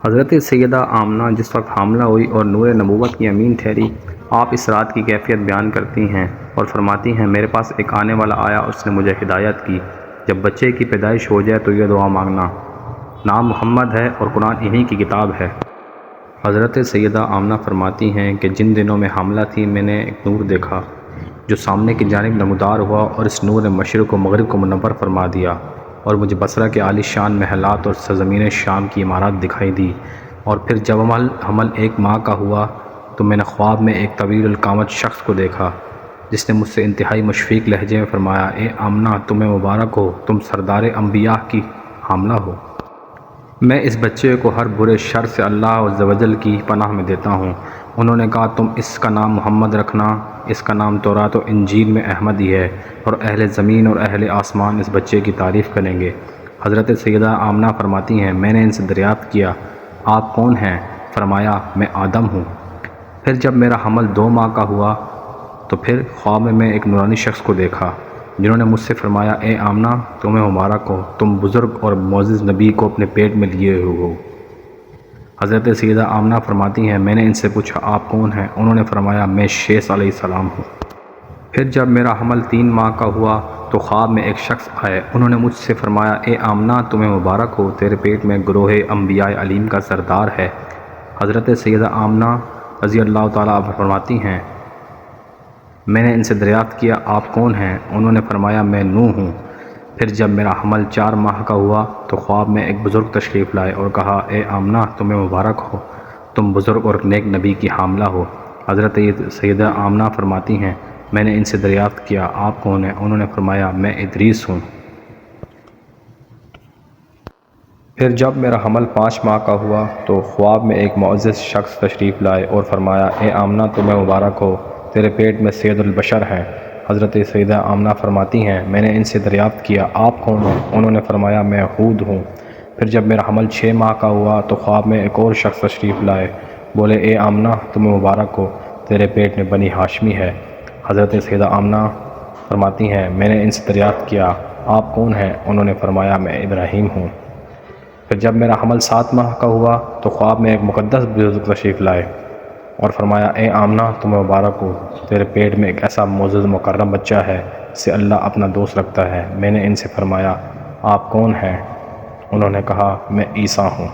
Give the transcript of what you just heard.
حضرت سیدہ آمنہ جس وقت حاملہ ہوئی اور نور نبوت کی امین ٹھہری، آپ اس رات کی کیفیت بیان کرتی ہیں اور فرماتی ہیں، میرے پاس ایک آنے والا آیا، اس نے مجھے ہدایت کی، جب بچے کی پیدائش ہو جائے تو یہ دعا مانگنا، نام محمد ہے اور قرآن انہی کی کتاب ہے۔ حضرت سیدہ آمنہ فرماتی ہیں کہ جن دنوں میں حاملہ تھی میں نے ایک نور دیکھا جو سامنے کی جانب نمودار ہوا، اور اس نور نے مشرق و مغرب کو منور فرما دیا، اور مجھے بصرہ کے عالی شان محلات اور سرزمین شام کی عمارات دکھائی دی۔ اور پھر جب حمل 1 ماہ کا ہوا تو میں نے خواب میں ایک طویل القامت شخص کو دیکھا جس نے مجھ سے انتہائی مشفق لہجے میں فرمایا، اے آمنہ تمہیں مبارک ہو، تم سردار انبیاء کی حاملہ ہو۔ میں اس بچے کو ہر برے شر سے اللہ عز و جل کی پناہ میں دیتا ہوں۔ انہوں نے کہا، تم اس کا نام محمد رکھنا، اس کا نام تورات و انجیل میں احمد ہی ہے، اور اہل زمین اور اہل آسمان اس بچے کی تعریف کریں گے۔ حضرت سیدہ آمنہ فرماتی ہیں، میں نے ان سے دریافت کیا، آپ کون ہیں؟ فرمایا، میں آدم ہوں۔ پھر جب میرا حمل 2 ماہ کا ہوا تو پھر خواب میں ایک نورانی شخص کو دیکھا جنہوں نے مجھ سے فرمایا، اے آمنہ تمہیں مبارک ہو، تم بزرگ اور معزز نبی کو اپنے پیٹ میں لیے ہو۔ حضرت سیدہ آمنہ فرماتی ہیں، میں نے ان سے پوچھا، آپ کون ہیں؟ انہوں نے فرمایا، میں شیث علیہ السلام ہوں۔ پھر جب میرا حمل 3 ماہ کا ہوا تو خواب میں ایک شخص آئے، انہوں نے مجھ سے فرمایا، اے آمنہ تمہیں مبارک ہو، تیرے پیٹ میں گروہ انبیاء علیم کا سردار ہے۔ حضرت سیدہ آمنہ رضی اللہ تعالیٰ عنہا فرماتی ہیں، میں نے ان سے دریافت کیا، آپ کون ہیں؟ انہوں نے فرمایا، میں نوح ہوں۔ پھر جب میرا حمل 4 ماہ کا ہوا تو خواب میں ایک بزرگ تشریف لائے اور کہا، اے آمنہ تمہیں مبارک ہو، تم بزرگ اور نیک نبی کی حاملہ ہو۔ حضرت سیدہ آمنہ فرماتی ہیں، میں نے ان سے دریافت کیا، آپ کون ہیں؟ انہوں نے فرمایا، میں ادریس ہوں۔ پھر جب میرا حمل 5 ماہ کا ہوا تو خواب میں ایک معزز شخص تشریف لائے اور فرمایا، اے آمنہ تمہیں مبارک ہو، تیرے پیٹ میں سید البشر ہے۔ حضرت سیدہ آمنہ فرماتی ہیں، میں نے ان سے دریافت کیا، آپ کون ہیں؟ انہوں نے فرمایا، میں ہود ہوں۔ پھر جب میرا حمل 6 ماہ کا ہوا تو خواب میں ایک اور شخص تشریف لائے، بولے، اے آمنہ تمہیں مبارک ہو، تیرے پیٹ میں بنی ہاشمی ہے۔ حضرت سیدہ آمنہ فرماتی ہیں، میں نے ان سے دریافت کیا، آپ کون ہیں؟ انہوں نے فرمایا، میں ابراہیم ہوں۔ پھر جب میرا حمل 7 ماہ کا ہوا تو خواب میں ایک مقدس بزرگ تشریف لائے اور فرمایا، اے آمنہ تمہیں مبارک ہو، تیرے پیٹ میں ایک ایسا معزز مکرم بچہ ہے جسے اللہ اپنا دوست رکھتا ہے۔ میں نے ان سے فرمایا، آپ کون ہیں؟ انہوں نے کہا، میں عیسیٰ ہوں۔